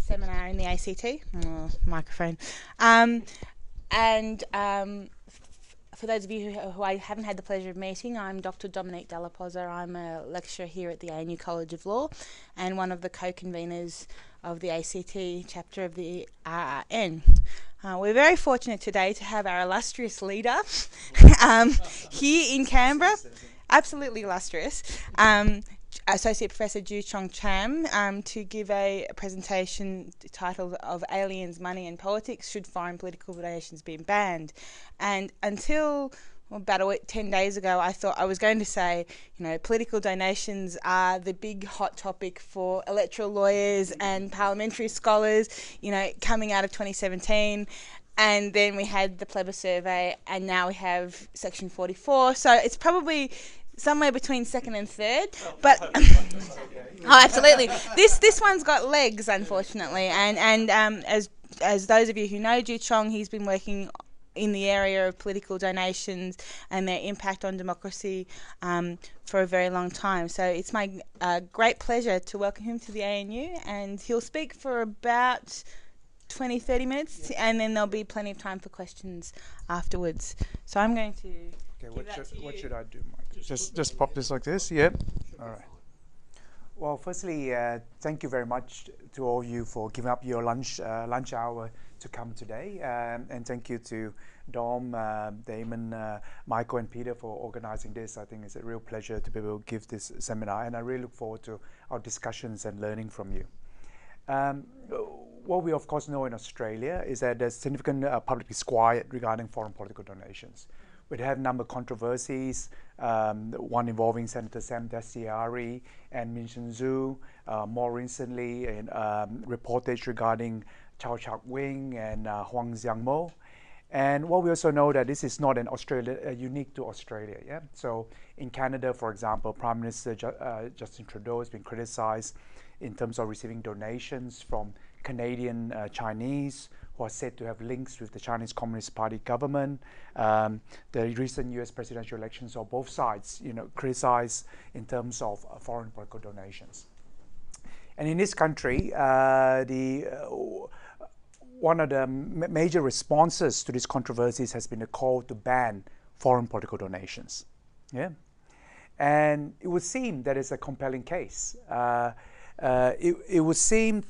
seminar in the ACT. Microphone. And for those of you who I haven't had the pleasure of meeting, I'm Dr. Dominique Dalla-Pozza. I'm a lecturer here at the ANU College of Law and one of the co-conveners of the ACT chapter of the RRN. We're very fortunate today to have our illustrious leader here in Canberra, absolutely illustrious, Associate Professor Joo-Cheong to give a presentation titled "Of Aliens, Money and Politics, Should Foreign Political Donations Be Banned?" And until about 10 days ago, I thought I was going to say, political donations are the big hot topic for electoral lawyers and parliamentary scholars, coming out of 2017. And then we had the Plebba survey, and now we have Section 44. So it's probably somewhere between second and third, but absolutely, this one's got legs, unfortunately. And as those of you who know Joo-Cheong, he's been working in the area of political donations and their impact on democracy for a very long time. So it's my great pleasure to welcome him to the ANU, and he'll speak for about 20-30 minutes, and then there'll be plenty of time for questions afterwards. So I'm going to what should I do, Mike? Just pop this like this? Yep. All right. Well, firstly, thank you very much to all of you for giving up your lunch hour to come today, and thank you to Dom, Damon, Michael, and Peter for organizing this. I think it's a real pleasure to be able to give this seminar, and I really look forward to our discussions and learning from you. What we of course know in Australia is that there's significant public disquiet regarding foreign political donations. We have a number of controversies, one involving Senator Sam Dastyari and Min Chun Zhu, more recently in reportage regarding Chao Chak-wing and Huang Xiangmo. And what we also know that this is not an unique to Australia. Yeah. So in Canada, for example, Prime Minister Justin Trudeau has been criticized in terms of receiving donations from Canadian Chinese who are said to have links with the Chinese Communist Party government. The recent U.S. presidential elections saw both sides, criticized in terms of foreign political donations. And in this country, one of the major responses to these controversies has been a call to ban foreign political donations. Yeah, and it would seem that it's a compelling case. It would seem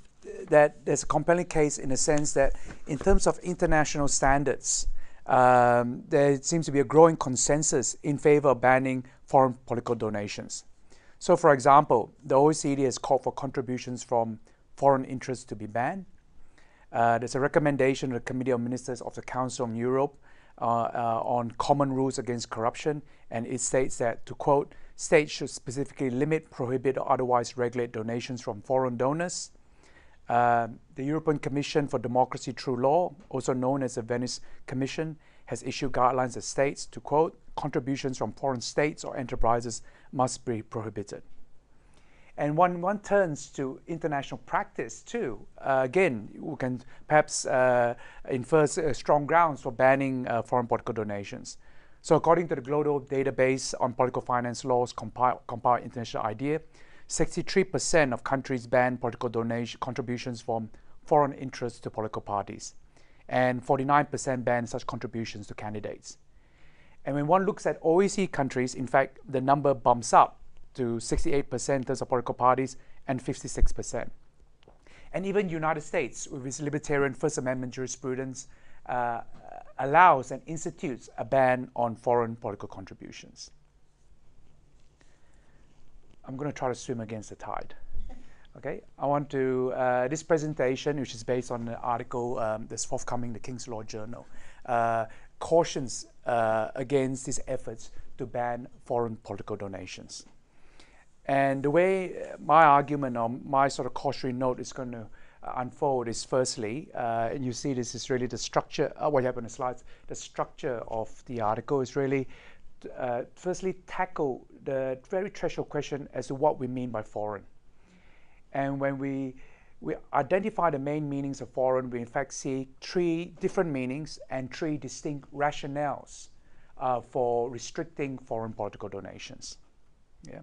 that there's a compelling case in the sense that in terms of international standards, there seems to be a growing consensus in favor of banning foreign political donations. So for example, the OECD has called for contributions from foreign interests to be banned. There's a recommendation of the Committee of Ministers of the Council of Europe on common rules against corruption, and it states that, to quote, states should specifically limit, prohibit, or otherwise regulate donations from foreign donors. The European Commission for Democracy Through Law, also known as the Venice Commission, has issued guidelines that states, to quote, contributions from foreign states or enterprises must be prohibited. And one turns to international practice too. Again, we can perhaps infer strong grounds for banning foreign political donations. So according to the Global Database on Political Finance Laws compiled International IDEA, 63% of countries ban political contributions from foreign interests to political parties, and 49% ban such contributions to candidates. And when one looks at OECD countries, in fact, the number bumps up to 68% in terms of political parties and 56%. And even United States, with its libertarian First Amendment jurisprudence, allows and institutes a ban on foreign political contributions. I'm going to try to swim against the tide. Okay, I want to, this presentation, which is based on an article that's forthcoming in the King's Law Journal, cautions against these efforts to ban foreign political donations. And the way my argument or my sort of cautionary note is going to unfold is firstly, and you see this is really the structure, what you have on the slides, the structure of the article is really, firstly, tackle the very threshold question as to what we mean by foreign. And when we identify the main meanings of foreign, we in fact see three different meanings and three distinct rationales for restricting foreign political donations. Yeah.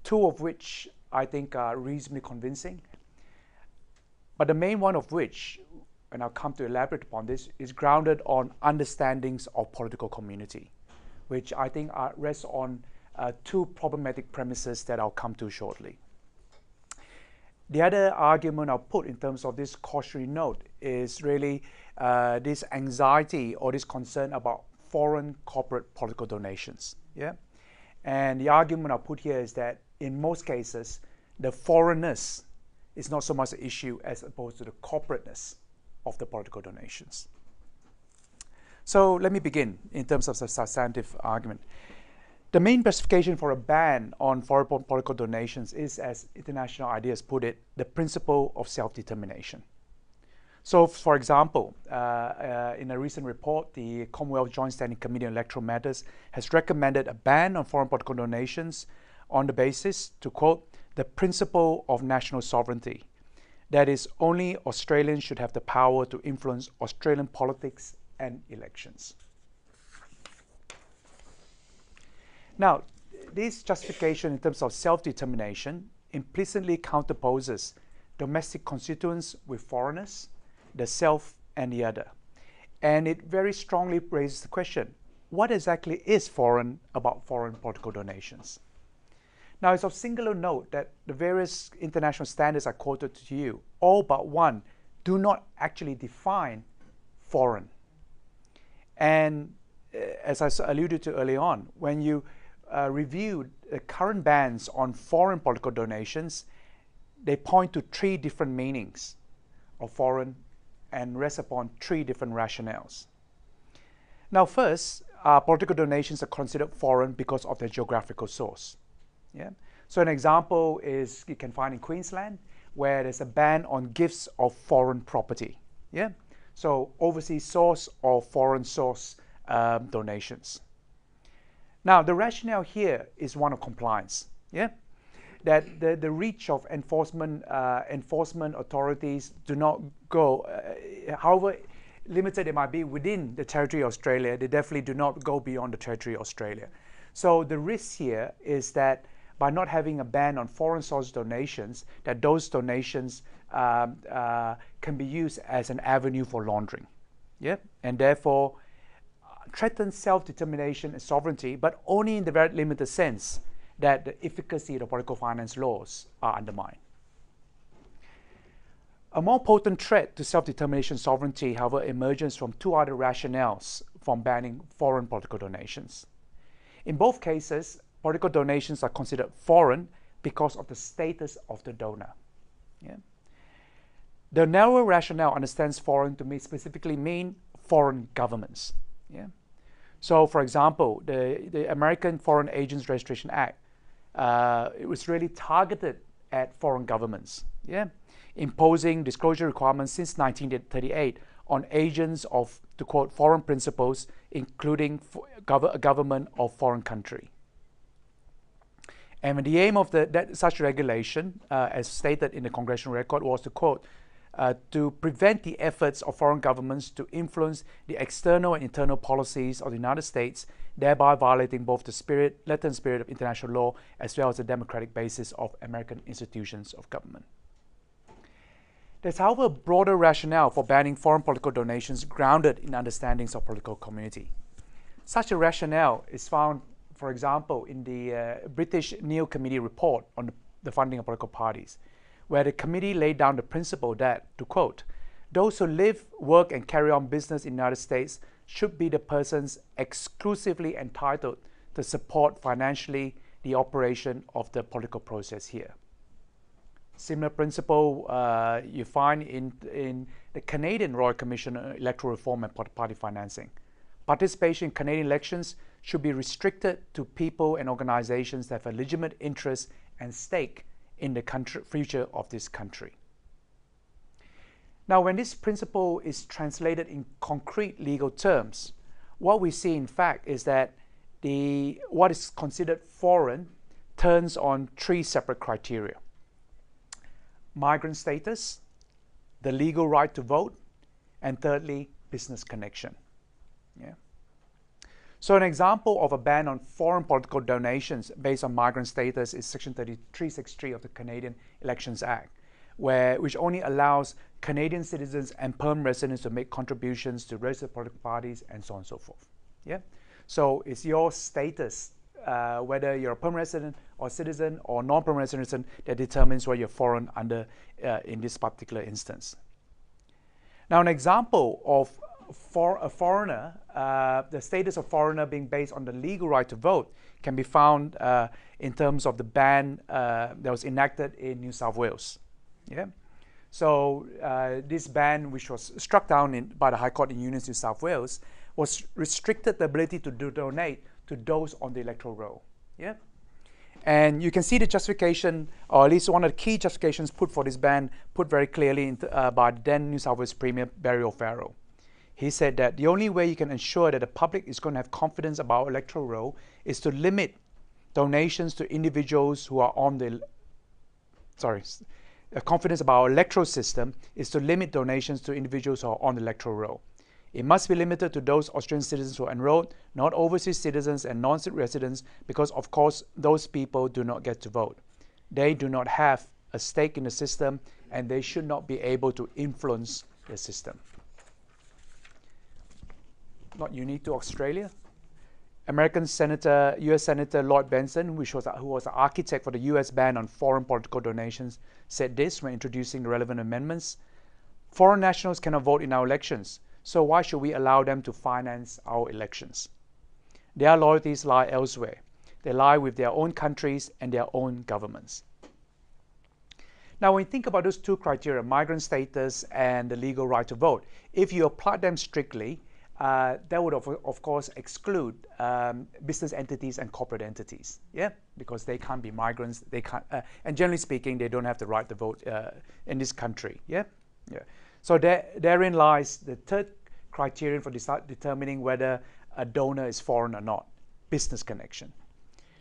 Two of which I think are reasonably convincing. but the main one of which, and I'll come to elaborate upon this, is grounded on understandings of political community, which I think rests on two problematic premises that I'll come to shortly. The other argument I'll put in terms of this cautionary note is really this anxiety or this concern about foreign corporate political donations. Yeah? And the argument I'll put here is that in most cases, the foreignness is not so much an issue as opposed to the corporateness of the political donations. So let me begin in terms of the substantive argument. The main justification for a ban on foreign political donations is, as international ideas put it, the principle of self-determination. So, for example, in a recent report, the Commonwealth Joint Standing Committee on Electoral Matters has recommended a ban on foreign political donations on the basis, to quote, the principle of national sovereignty. That is, only Australians should have the power to influence Australian politics and elections. Now, this justification in terms of self-determination implicitly counterposes domestic constituents with foreigners, the self and the other. And it very strongly raises the question, what exactly is foreign about foreign political donations? Now, it's of singular note that the various international standards I quoted to you, all but one, do not actually define foreign. And as I alluded to early on, when you reviewed the current bans on foreign political donations, they point to three different meanings of foreign and rest upon three different rationales. Now, first, political donations are considered foreign because of their geographical source. Yeah? So an example is you can find in Queensland, where there's a ban on gifts of foreign property. Yeah? So overseas source or foreign source donations. Now, the rationale here is one of compliance. Yeah? That the reach of enforcement authorities do not go, however limited it might be within the territory of Australia, they definitely do not go beyond the territory of Australia. So the risk here is that by not having a ban on foreign source donations, that those donations can be used as an avenue for laundering. Yeah? And therefore threaten self-determination and sovereignty, but only in the very limited sense that the efficacy of the political finance laws are undermined. A more potent threat to self-determination sovereignty, however, emerges from two other rationales from banning foreign political donations. In both cases, political donations are considered foreign because of the status of the donor. Yeah? The narrow rationale understands foreign to specifically mean foreign governments. Yeah? So, for example, the American Foreign Agents Registration Act, it was really targeted at foreign governments, yeah? Imposing disclosure requirements since 1938 on agents of, to quote, foreign principals, including a government of foreign country. And the aim of such regulation, as stated in the congressional record, was to quote, to prevent the efforts of foreign governments to influence the external and internal policies of the United States, thereby violating both the latent spirit of international law as well as the democratic basis of American institutions of government. There's, however, a broader rationale for banning foreign political donations grounded in understandings of political community. Such a rationale is found, for example, in the British Neil Committee report on the funding of political parties, where the committee laid down the principle that, to quote, those who live, work, and carry on business in the United States should be the persons exclusively entitled to support financially the operation of the political process here. Similar principle you find in the Canadian Royal Commission on Electoral Reform and Party Financing. Participation in Canadian elections should be restricted to people and organizations that have a legitimate interest and stake in the future of this country. Now, when this principle is translated in concrete legal terms, what we see in fact is that what is considered foreign turns on three separate criteria: migrant status, the legal right to vote, and thirdly, business connection. Yeah. So an example of a ban on foreign political donations based on migrant status is Section 3363 of the Canadian Elections Act, which only allows Canadian citizens and permanent residents to make contributions to registered political parties and so on and so forth. Yeah, so it's your status, whether you're a permanent resident or citizen or non-permanent citizen, that determines whether you're foreign under in this particular instance. Now, an example of for a foreigner, the status of foreigner being based on the legal right to vote can be found in terms of the ban that was enacted in New South Wales. Yeah. So this ban, which was struck down by the High Court in Unions New South Wales, was restricted the ability to donate to those on the electoral roll. Yeah. And you can see the justification, or at least one of the key justifications put for this ban, put very clearly by the then New South Wales Premier Barry O'Farrell. He said that the only way you can ensure that the public is going to have confidence about electoral roll is to limit donations to individuals who are on the, confidence about our electoral system is to limit donations to individuals who are on the electoral roll. It must be limited to those Australian citizens who are enrolled, not overseas citizens and non-residents, because of course those people do not get to vote. They do not have a stake in the system and they should not be able to influence the system. Not unique to Australia. American Senator, US Senator Lloyd Bentsen, who was the architect for the US ban on foreign political donations, said this when introducing the relevant amendments. Foreign nationals cannot vote in our elections, so why should we allow them to finance our elections? Their loyalties lie elsewhere. They lie with their own countries and their own governments. Now, when you think about those two criteria, migrant status and the legal right to vote, if you apply them strictly, that would of course exclude business entities and corporate entities, yeah, because they can't be migrants. They can't, and generally speaking, they don't have the right to vote in this country, yeah. So therein lies the third criterion for determining whether a donor is foreign or not: business connection.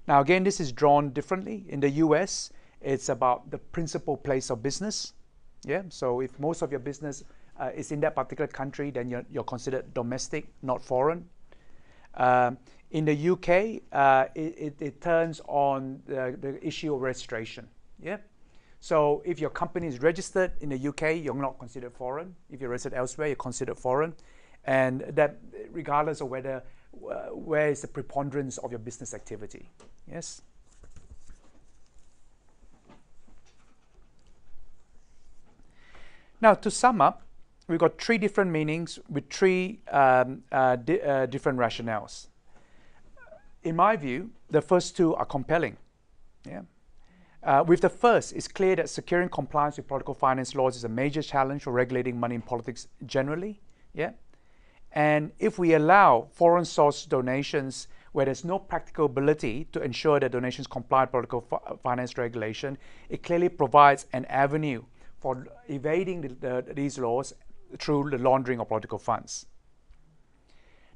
Now, again, this is drawn differently. In the US, it's about the principal place of business, yeah. So if most of your business is in that particular country, then you're considered domestic, not foreign. In the UK, it turns on the issue of registration. Yeah. So if your company is registered in the UK, you're not considered foreign. If you're registered elsewhere, you're considered foreign, and that regardless of where is the preponderance of your business activity. Yes. Now, to sum up, we've got three different meanings with three different rationales. In my view, the first two are compelling. Yeah. With the first, it's clear that securing compliance with political finance laws is a major challenge for regulating money in politics generally. Yeah. And if we allow foreign source donations where there's no practical ability to ensure that donations comply with political finance regulation, it clearly provides an avenue for evading these laws through the laundering of political funds.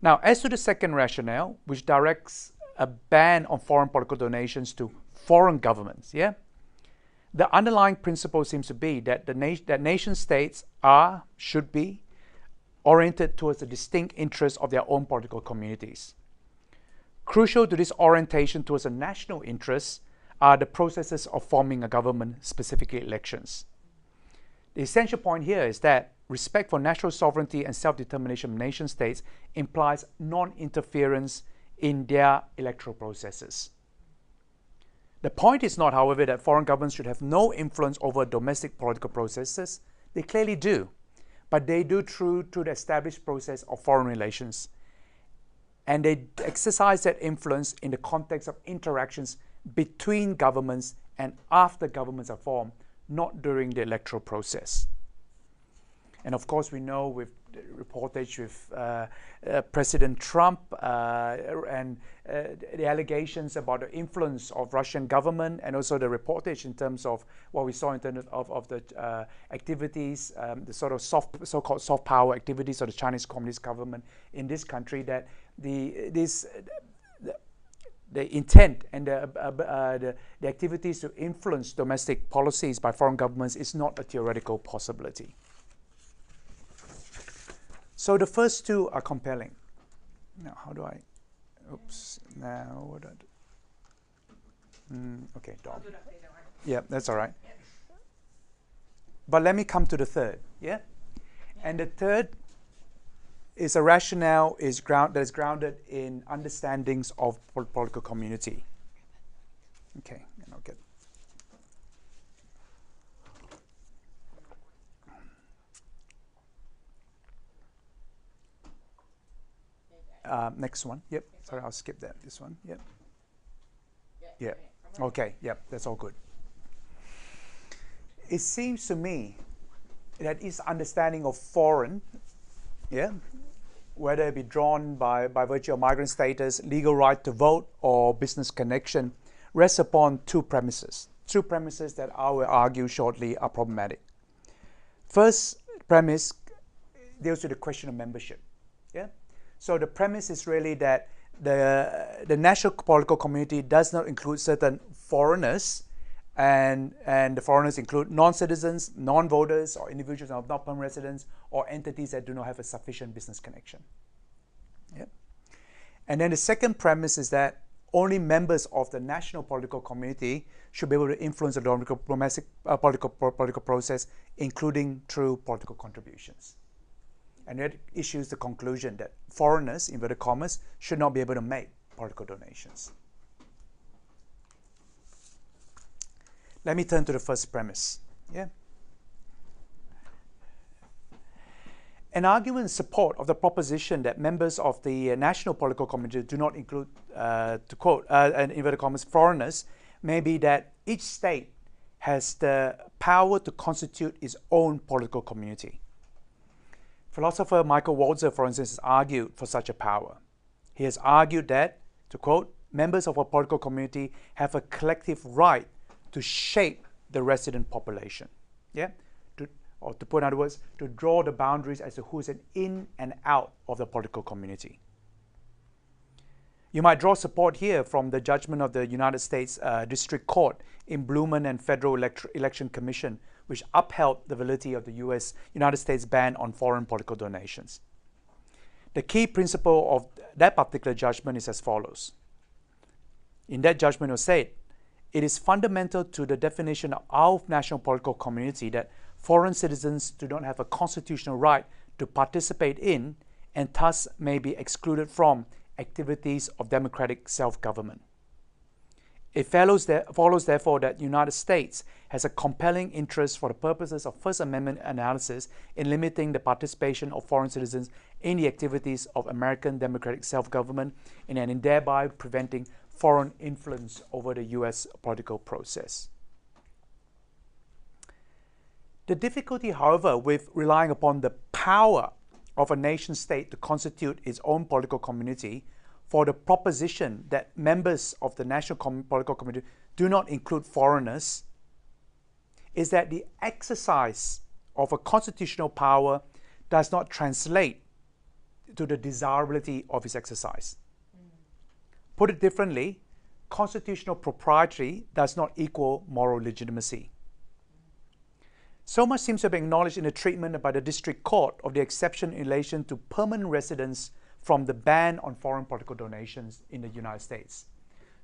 Now, as to the second rationale, which directs a ban on foreign political donations to foreign governments, yeah, the underlying principle seems to be that that nation states should be oriented towards the distinct interests of their own political communities. Crucial to this orientation towards a national interest are the processes of forming a government, specifically elections. The essential point here is that respect for national sovereignty and self-determination of nation states implies non-interference in their electoral processes. The point is not, however, that foreign governments should have no influence over domestic political processes. They clearly do, but they do through the established process of foreign relations. And they exercise that influence in the context of interactions between governments and after governments are formed, not during the electoral process. And of course, we know with the reportage with President Trump and the allegations about the influence of Russian government, and also the reportage in terms of what we saw in terms of the activities, the sort of so-called soft power activities of the Chinese Communist government in this country, that the intent and the activities to influence domestic policies by foreign governments is not a theoretical possibility. So the first two are compelling. Now, how do I? Oops. Now what do I do? Okay, Dom. Yeah, that's all right. But let me come to the third, yeah? And the third is a rationale that is grounded in understandings of political community. Okay, and I'll get... next one, yep. Sorry, I'll skip that. This one, yep. Yeah. Okay, yep, that's all good. It seems to me that its understanding of foreign, yeah, whether it be drawn by virtue of migrant status, legal right to vote, or business connection, rests upon two premises. Two premises that I will argue shortly are problematic. First premise deals with the question of membership. Yeah? So the premise is really that the national political community does not include certain foreigners, and the foreigners include non-citizens, non-voters, or individuals of not permanent residents, or entities that do not have a sufficient business connection. Yeah? And then the second premise is that only members of the national political community should be able to influence the domestic political process, including through political contributions. And that issues the conclusion that foreigners, inverted commas, should not be able to make political donations. Let me turn to the first premise. Yeah. An argument in support of the proposition that members of the national political community do not include, to quote, in inverted commas, foreigners, may be that each state has the power to constitute its own political community. Philosopher Michael Walzer, for instance, has argued for such a power. He has argued that, to quote, members of a political community have a collective right to shape the resident population. Yeah? Or to put in other words, to draw the boundaries as to who's an in and out of the political community. You might draw support here from the judgment of the United States District Court in Blumen and Federal Election Commission, which upheld the validity of the United States ban on foreign political donations. The key principle of that particular judgment is as follows. In that judgment, it was said, it is fundamental to the definition of our national political community that foreign citizens do not have a constitutional right to participate in and thus may be excluded from activities of democratic self-government. It follows therefore that the United States has a compelling interest for the purposes of First Amendment analysis in limiting the participation of foreign citizens in the activities of American democratic self-government and in thereby preventing foreign influence over the U.S. political process. The difficulty, however, with relying upon the power of a nation-state to constitute its own political community for the proposition that members of the national political community do not include foreigners is that the exercise of a constitutional power does not translate to the desirability of its exercise. Put it differently, constitutional propriety does not equal moral legitimacy. So much seems to have been acknowledged in the treatment by the District Court of the exception in relation to permanent residents from the ban on foreign political donations in the United States.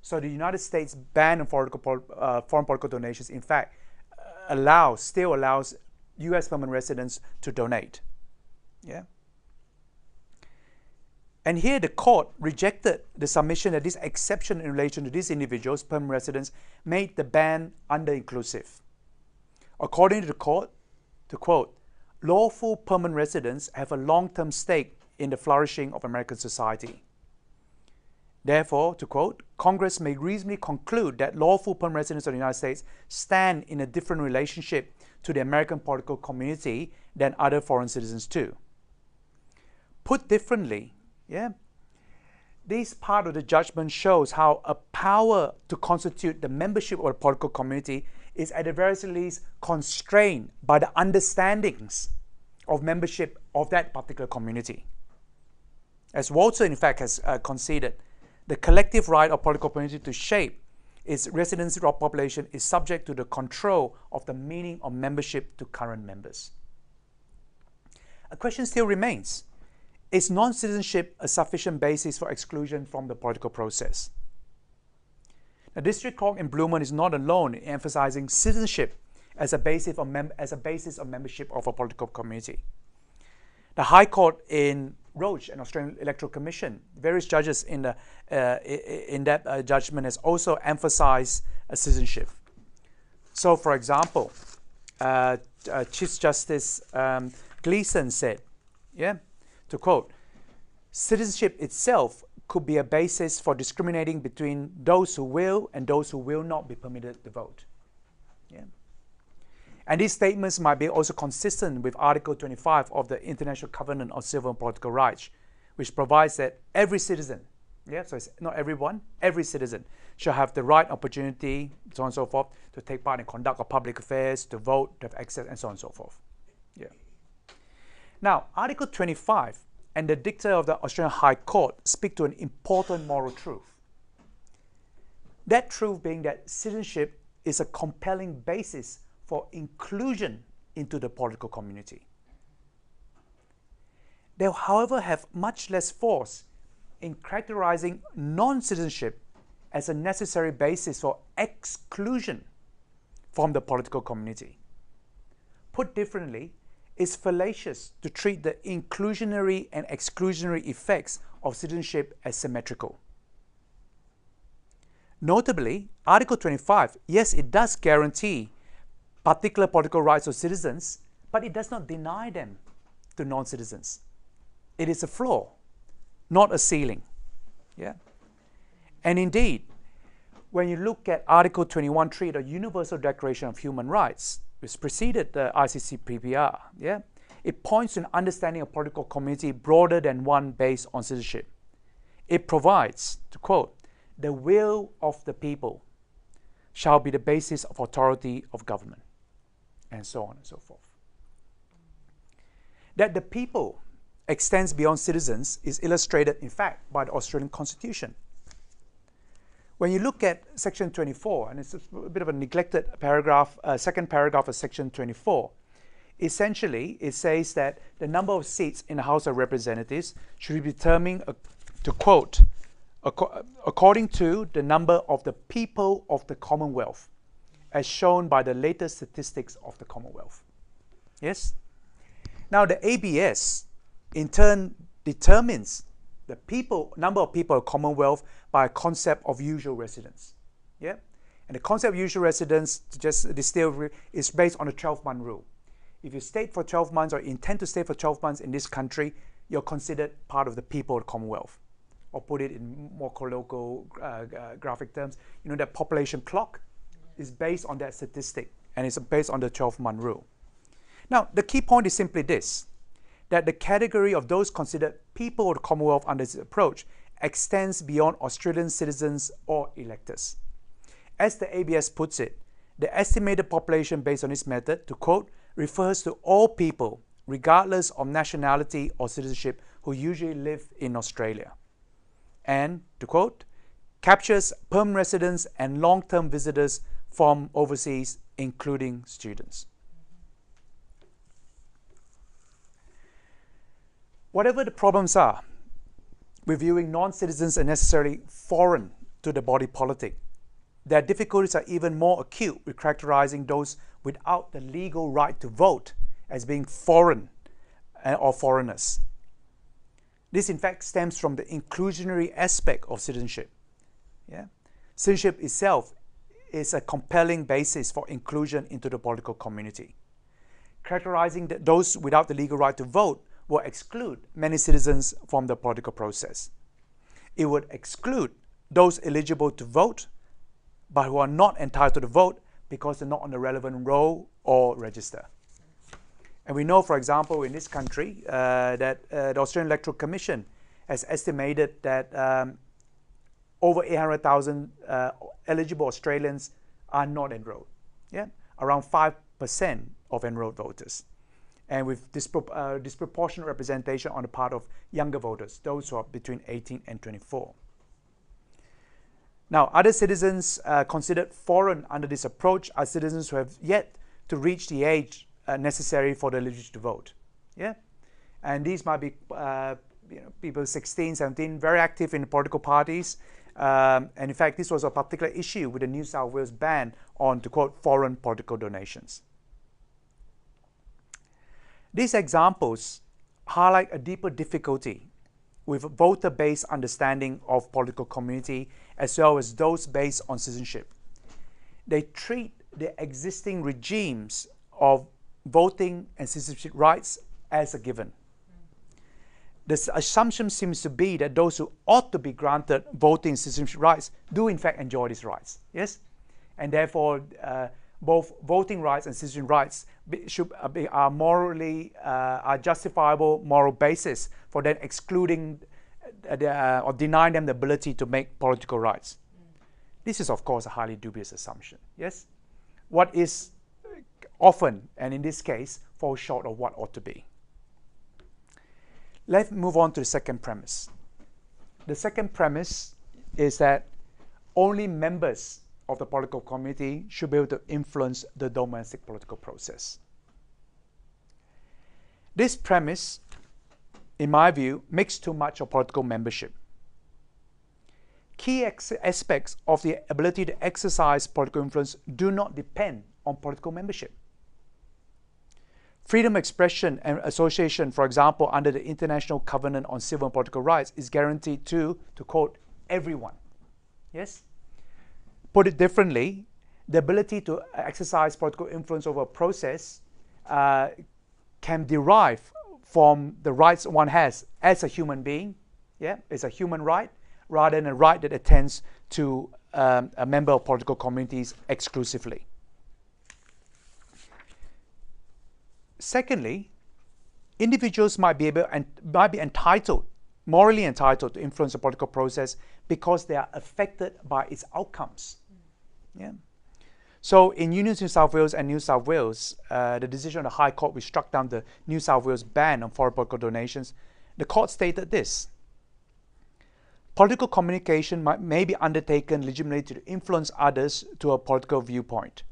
So the United States ban on foreign political donations, in fact, still allows U.S. permanent residents to donate. Yeah. And here the court rejected the submission that this exception in relation to these individuals, permanent residents, made the ban under-inclusive. According to the court, to quote, lawful permanent residents have a long-term stake in the flourishing of American society. Therefore, to quote, Congress may reasonably conclude that lawful permanent residents of the United States stand in a different relationship to the American political community than other foreign citizens do. Put differently, yeah, this part of the judgment shows how a power to constitute the membership of a political community is at the very least constrained by the understandings of membership of that particular community. As Walzer, in fact, has conceded, the collective right of political community to shape its residents' population is subject to the control of the meaning of membership to current members. A question still remains. Is non-citizenship a sufficient basis for exclusion from the political process? The District Court in Blumen is not alone in emphasizing citizenship as a basis of membership of a political community. The High Court in Roche and Australian Electoral Commission, various judges in that judgment has also emphasized citizenship. So, for example, Chief Justice Gleeson said, to quote, "Citizenship itself could be a basis for discriminating between those who will and those who will not be permitted to vote." And these statements might be also consistent with Article 25 of the International Covenant on Civil and Political Rights, which provides that every citizen, so it's not everyone, every citizen shall have the right opportunity, so on and so forth, to take part in conduct of public affairs, to vote, to have access, and so on and so forth. Now, Article 25 and the dicta of the Australian High Court speak to an important moral truth. That truth being that citizenship is a compelling basis for inclusion into the political community. They, however, have much less force in characterizing non-citizenship as a necessary basis for exclusion from the political community. Put differently, it's fallacious to treat the inclusionary and exclusionary effects of citizenship as symmetrical. Notably, Article 25, yes, it does guarantee particular political rights of citizens, but it does not deny them to non-citizens. It is a floor, not a ceiling. And indeed, when you look at Article 21.3, the Universal Declaration of Human Rights, which preceded the ICCPPR, it points to an understanding of political community broader than one based on citizenship. It provides, to quote, "The will of the people shall be the basis of authority of government," and so on and so forth. That the people extends beyond citizens is illustrated, in fact, by the Australian Constitution. When you look at Section 24, and it's a bit of a neglected paragraph, second paragraph of Section 24, essentially it says that the number of seats in the House of Representatives should be determined, to quote, "according to the number of the people of the Commonwealth, as shown by the latest statistics of the Commonwealth." Yes? Now, the ABS, in turn, determines the number of people in the Commonwealth by a concept of usual residence. And the concept of usual residence, to just distill, is based on the 12-month rule. If you stayed for 12 months or intend to stay for 12 months in this country, you're considered part of the people of the Commonwealth. Or put it in more colloquial graphic terms, that population clock is based on that statistic, and it's based on the 12-month rule. Now, the key point is simply this, that the category of those considered people of the Commonwealth under this approach extends beyond Australian citizens or electors. As the ABS puts it, the estimated population based on this method, to quote, refers to all people, regardless of nationality or citizenship, who usually live in Australia. And, to quote, captures permanent residents and long-term visitors from overseas, including students. Whatever the problems are with viewing non-citizens as necessarily foreign to the body politic, their difficulties are even more acute with characterizing those without the legal right to vote as being foreign or foreigners. This, in fact, stems from the inclusionary aspect of citizenship. Citizenship itself is a compelling basis for inclusion into the political community. Characterizing those without the legal right to vote will exclude many citizens from the political process. It would exclude those eligible to vote, but who are not entitled to vote because they're not on the relevant roll or register. And we know, for example, in this country, that the Australian Electoral Commission has estimated that over 800,000 eligible Australians are not enrolled. Around 5% of enrolled voters. And with disproportionate representation on the part of younger voters, those who are between 18 and 24. Now, other citizens considered foreign under this approach are citizens who have yet to reach the age necessary for the eligibility to vote. And these might be people 16, 17, very active in the political parties, And in fact, this was a particular issue with the New South Wales ban on, to quote, foreign political donations. These examples highlight a deeper difficulty with voter-based understanding of political community as well as those based on citizenship. They treat the existing regimes of voting and citizenship rights as a given. The assumption seems to be that those who ought to be granted voting and citizenship rights do in fact enjoy these rights, yes? And therefore, both voting rights and citizenship rights are morally, are justifiable moral basis for then excluding or denying them the ability to make political rights. This is, of course, a highly dubious assumption, yes? What is often, and in this case, falls short of what ought to be. Let's move on to the second premise. The second premise is that only members of the political community should be able to influence the domestic political process. This premise, in my view, makes too much of political membership. Key aspects of the ability to exercise political influence do not depend on political membership. Freedom of expression and association, for example, under the International Covenant on Civil and Political Rights, is guaranteed to quote, everyone. Yes? Put it differently, the ability to exercise political influence over a process can derive from the rights one has as a human being. Yeah? It's a human right, rather than a right that attends to a member of political communities exclusively. Secondly, individuals might be entitled, morally entitled to influence the political process because they are affected by its outcomes. Yeah. So in Unions New South Wales and New South Wales, the decision of the High Court which struck down the New South Wales ban on foreign political donations, the court stated this: political communication may be undertaken legitimately to influence others to a political viewpoint.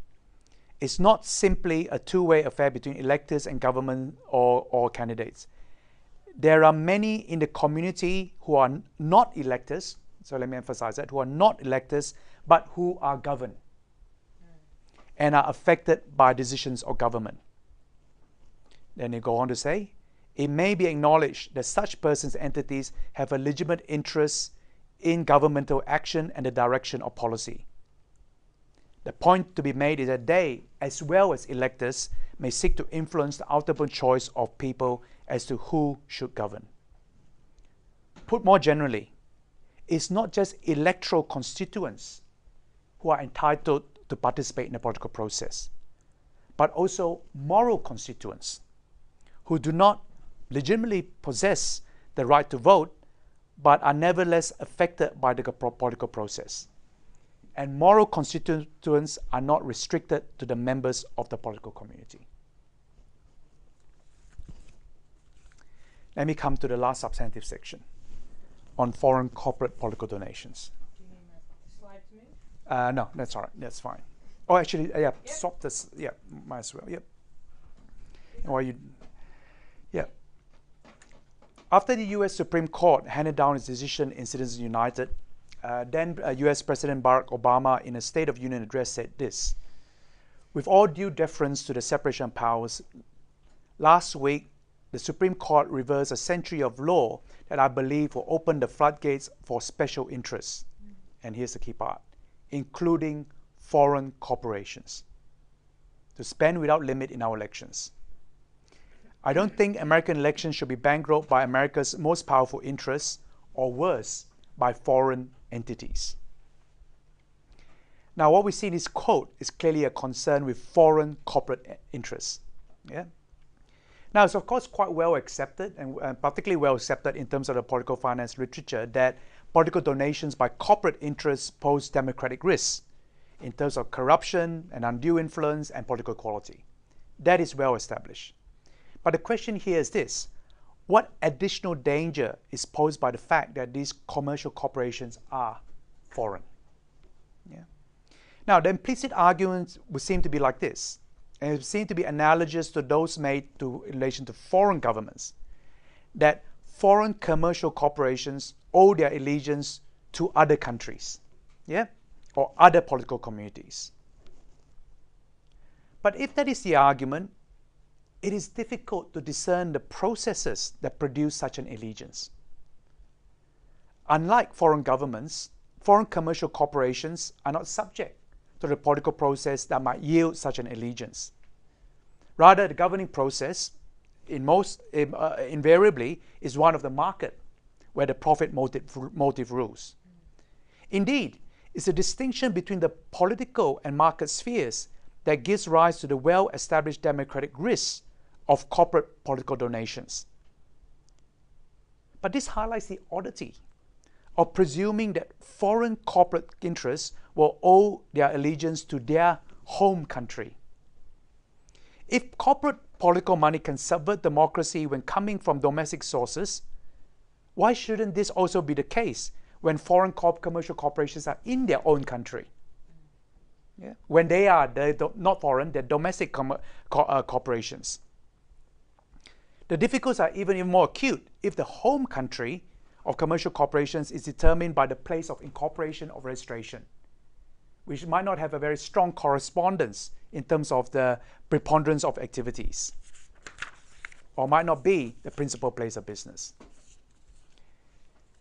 It's not simply a two-way affair between electors and government or candidates. There are many in the community who are not electors, so let me emphasize that, who are not electors, but who are governed and are affected by decisions of government. Then they go on to say, it may be acknowledged that such persons and entities have a legitimate interest in governmental action and the direction of policy. The point to be made is that they, as well as electors, may seek to influence the ultimate choice of people as to who should govern. Put more generally, it's not just electoral constituents who are entitled to participate in the political process, but also moral constituents who do not legitimately possess the right to vote, but are nevertheless affected by the political process. And moral constituents are not restricted to the members of the political community. Let me come to the last substantive section on foreign corporate political donations. Do you need my slide to move? No, that's all right. That's fine. Oh, actually, yeah, yep. Stop this. Yeah, might as well. Yep. Or you, yeah. After the U.S. Supreme Court handed down its decision in Citizens United, then U.S. President Barack Obama, in a State of Union address, said this: with all due deference to the separation of powers, last week the Supreme Court reversed a century of law that I believe will open the floodgates for special interests. And here's the key part: including foreign corporations, to spend without limit in our elections. I don't think American elections should be bankrolled by America's most powerful interests, or worse, by foreign entities. Now, what we see in this quote is clearly a concern with foreign corporate interests. Yeah. Now, it's of course quite well accepted, and particularly well accepted in terms of the political finance literature, that political donations by corporate interests pose democratic risks in terms of corruption and undue influence and political equality. That is well established. But the question here is this: what additional danger is posed by the fact that these commercial corporations are foreign? Yeah. Now, the implicit arguments would seem to be like this, and it seem to be analogous to those made in relation to foreign governments, that foreign commercial corporations owe their allegiance to other countries, yeah, or other political communities. But if that is the argument, it is difficult to discern the processes that produce such an allegiance. Unlike foreign governments, foreign commercial corporations are not subject to the political process that might yield such an allegiance. Rather, the governing process, invariably, is one of the market, where the profit motive rules. Indeed, it's a distinction between the political and market spheres that gives rise to the well-established democratic risks of corporate political donations. But this highlights the oddity of presuming that foreign corporate interests will owe their allegiance to their home country. If corporate political money can subvert democracy when coming from domestic sources, why shouldn't this also be the case when foreign commercial corporations are in their own country? Yeah? When they're not foreign, they're domestic corporations. The difficulties are even more acute if the home country of commercial corporations is determined by the place of incorporation or registration, which might not have a very strong correspondence in terms of the preponderance of activities, or might not be the principal place of business.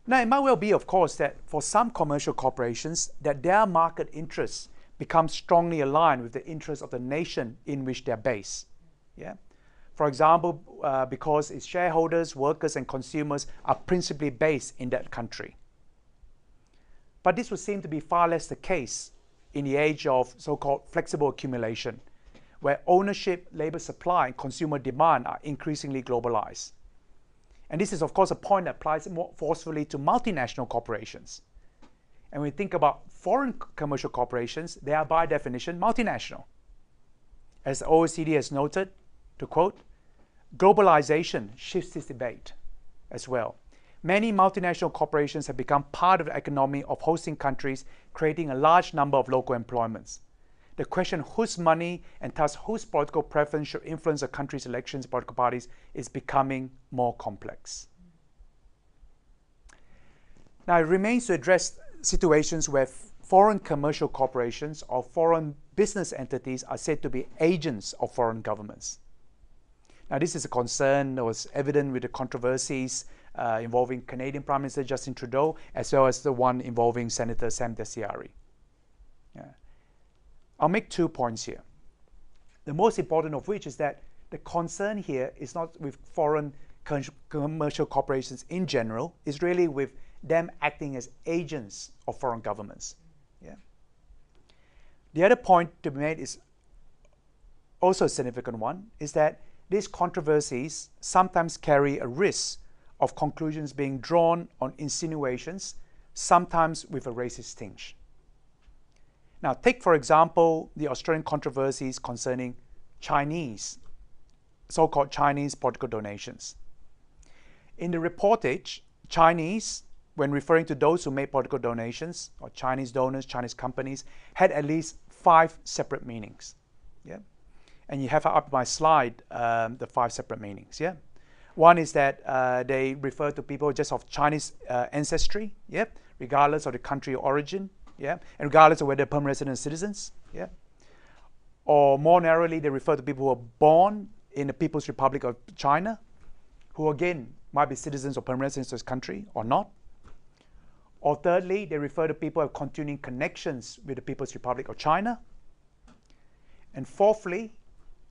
Now, it might well be, of course, that for some commercial corporations, that their market interests become strongly aligned with the interests of the nation in which they're based. Yeah? For example, because its shareholders, workers, and consumers are principally based in that country. But this would seem to be far less the case in the age of so-called flexible accumulation, where ownership, labor supply, and consumer demand are increasingly globalized. And this is, of course, a point that applies more forcefully to multinational corporations. And when we think about foreign commercial corporations, they are by definition multinational. As the OECD has noted, to quote, globalization shifts this debate as well. Many multinational corporations have become part of the economy of hosting countries, creating a large number of local employments. The question whose money and thus whose political preference should influence a country's elections and political parties is becoming more complex. Now, it remains to address situations where foreign commercial corporations or foreign business entities are said to be agents of foreign governments. Now, this is a concern that was evident with the controversies involving Canadian Prime Minister Justin Trudeau, as well as the one involving Senator Sam Dastyari. Yeah. I'll make 2 points here. The most important of which is that the concern here is not with foreign commercial corporations in general, it's really with them acting as agents of foreign governments. Yeah. The other point to be made is also a significant one, is that these controversies sometimes carry a risk of conclusions being drawn on insinuations, sometimes with a racist tinge. Now, take, for example, the Australian controversies concerning Chinese, so-called Chinese political donations. In the reportage, Chinese, when referring to those who made political donations, or Chinese donors, Chinese companies, had at least 5 separate meanings. Yeah? And you have up my slide the 5 separate meanings. Yeah? One is that they refer to people just of Chinese ancestry, yeah? Regardless of the country of origin, yeah? And regardless of whether they're permanent resident citizens. Yeah? Or more narrowly, they refer to people who are born in the People's Republic of China, who again might be citizens or permanent residents of this country or not. Or thirdly, they refer to people who have continuing connections with the People's Republic of China. And fourthly,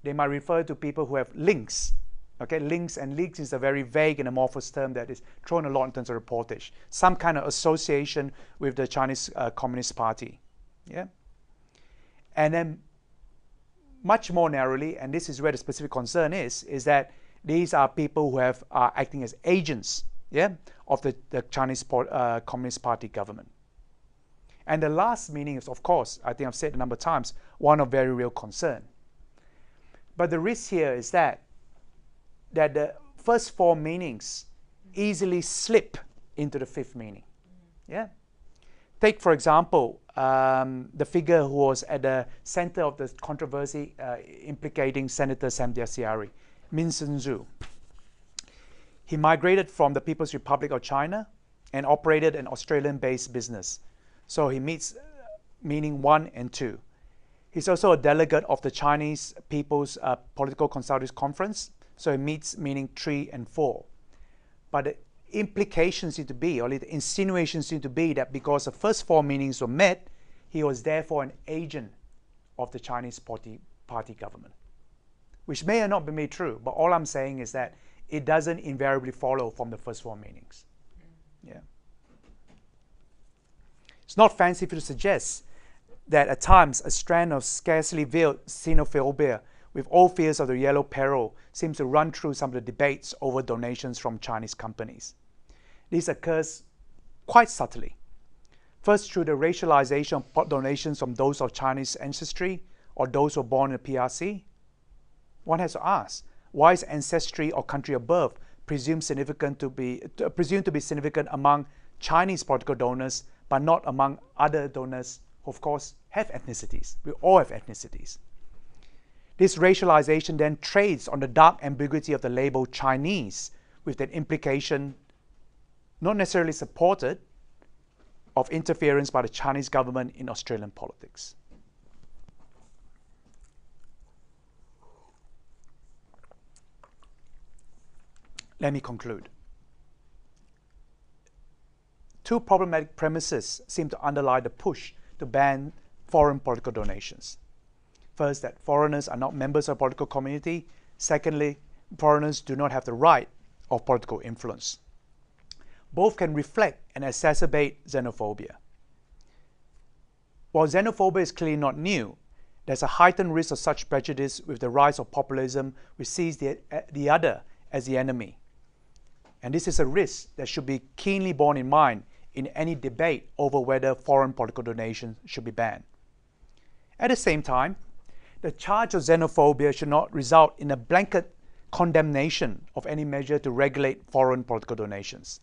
they might refer to people who have links. Okay, links is a very vague and amorphous term that is thrown a lot in terms of reportage. Some kind of association with the Chinese Communist Party. Yeah? And then much more narrowly, and this is where the specific concern is that these are people who are acting as agents, yeah, of the Chinese Communist Party government. And the last meaning is, of course, I think I've said a number of times, one of very real concern. But the risk here is that the first 4 meanings easily slip into the 5th meaning. Yeah? Take, for example, the figure who was at the center of the controversy implicating Senator Sam Dastyari, Min Sun Zhu. He migrated from the People's Republic of China and operated an Australian-based business. So he meets meaning 1 and 2. He's also a delegate of the Chinese People's Political Consultative Conference. So he meets meaning 3 and 4. But the implications seem to be, or the insinuations seem to be, that because the first 4 meanings were met, he was therefore an agent of the Chinese party government, which may or not be true, but all I'm saying is that it doesn't invariably follow from the first 4 meanings. Yeah. It's not fanciful to suggest that at times a strand of scarcely veiled xenophobia with all fears of the yellow peril seems to run through some of the debates over donations from Chinese companies. This occurs quite subtly. First, through the racialization of donations from those of Chinese ancestry or those who were born in the PRC. One has to ask, why is ancestry or country of birth presumed to be significant among Chinese political donors, but not among other donors who, of course, have ethnicities? We all have ethnicities. This racialization then trades on the dark ambiguity of the label Chinese, with that implication, not necessarily supported, of interference by the Chinese government in Australian politics. Let me conclude. 2 problematic premises seem to underlie the push to ban foreign political donations. First, that foreigners are not members of the political community. Secondly, foreigners do not have the right of political influence. Both can reflect and exacerbate xenophobia. While xenophobia is clearly not new, there's a heightened risk of such prejudice with the rise of populism, which sees the other as the enemy. And this is a risk that should be keenly borne in mind in any debate over whether foreign political donations should be banned. At the same time, the charge of xenophobia should not result in a blanket condemnation of any measure to regulate foreign political donations.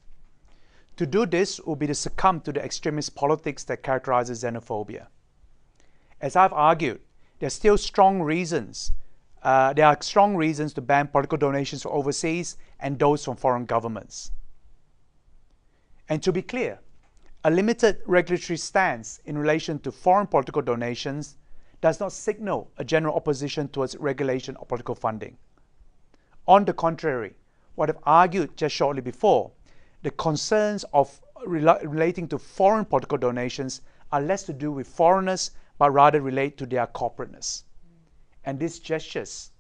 To do this will be to succumb to the extremist politics that characterizes xenophobia. As I've argued, there are strong reasons to ban political donations from overseas and those from foreign governments. And to be clear, a limited regulatory stance in relation to foreign political donations does not signal a general opposition towards regulation of political funding. On the contrary, what I've argued just shortly before, the concerns of relating to foreign political donations are less to do with foreigners, but rather relate to their corporateness. And this gestures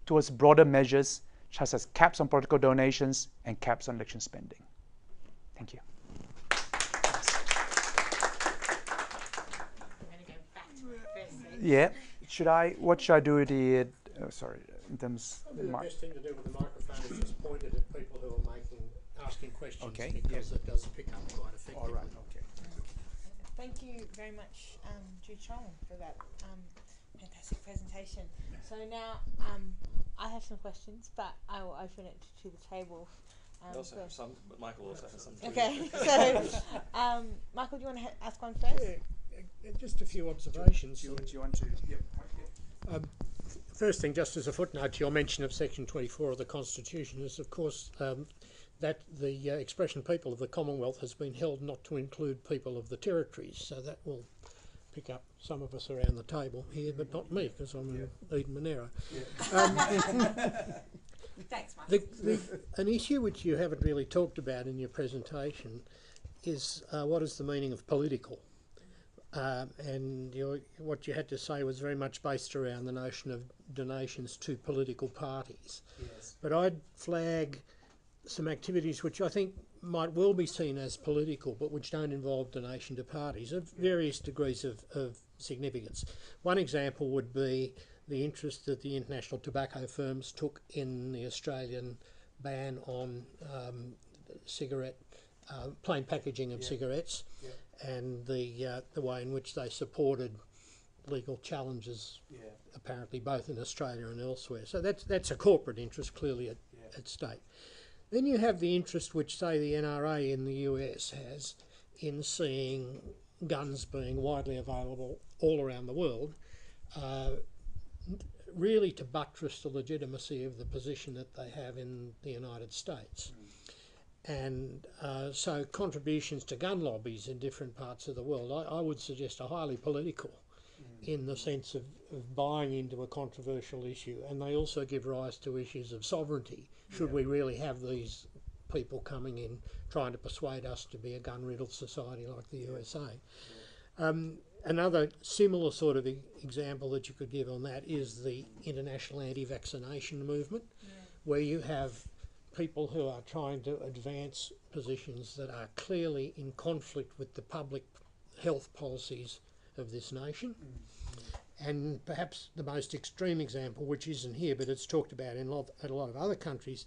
towards broader measures such as caps on political donations and caps on election spending. Thank you. Yeah. What should I do with the, in terms of the best thing to do with the microphone is just point it at people who are asking questions, because it does pick up quite effectively. All right, okay. Thank you very much, Joo-Cheong, for that fantastic presentation. So now I have some questions, but I will open it to the table. I also have some, but Michael also has some too. Okay, so Michael, do you want to ask one first? Yeah, just a few observations. Do you want to? Yep. First thing, just as a footnote to your mention of Section 24 of the Constitution, is of course that the expression people of the Commonwealth has been held not to include people of the territories, so that will pick up some of us around the table here, but not me, because I'm in Eden Monero. Yeah. Thanks, Michael. An issue which you haven't really talked about in your presentation is what is the meaning of political? And what you had to say was very much based around the notion of donations to political parties. Yes. But I'd flag some activities which I think might well be seen as political, but which don't involve donation to parties of various degrees of significance. One example would be the interest that the international tobacco firms took in the Australian ban on cigarette, plain packaging of cigarettes, and the way in which they supported legal challenges, apparently both in Australia and elsewhere. So that's a corporate interest clearly at stake. Then you have the interest which, say, the NRA in the US has in seeing guns being widely available all around the world, really to buttress the legitimacy of the position that they have in the United States. And so contributions to gun lobbies in different parts of the world, I would suggest, are highly political in the sense of buying into a controversial issue. And they also give rise to issues of sovereignty. Should we really have these people coming in trying to persuade us to be a gun-riddled society like the USA? Another similar sort of example that you could give on that is the international anti-vaccination movement, where you have people who are trying to advance positions that are clearly in conflict with the public health policies of this nation. And perhaps the most extreme example, which isn't here but it's talked about in a lot of other countries,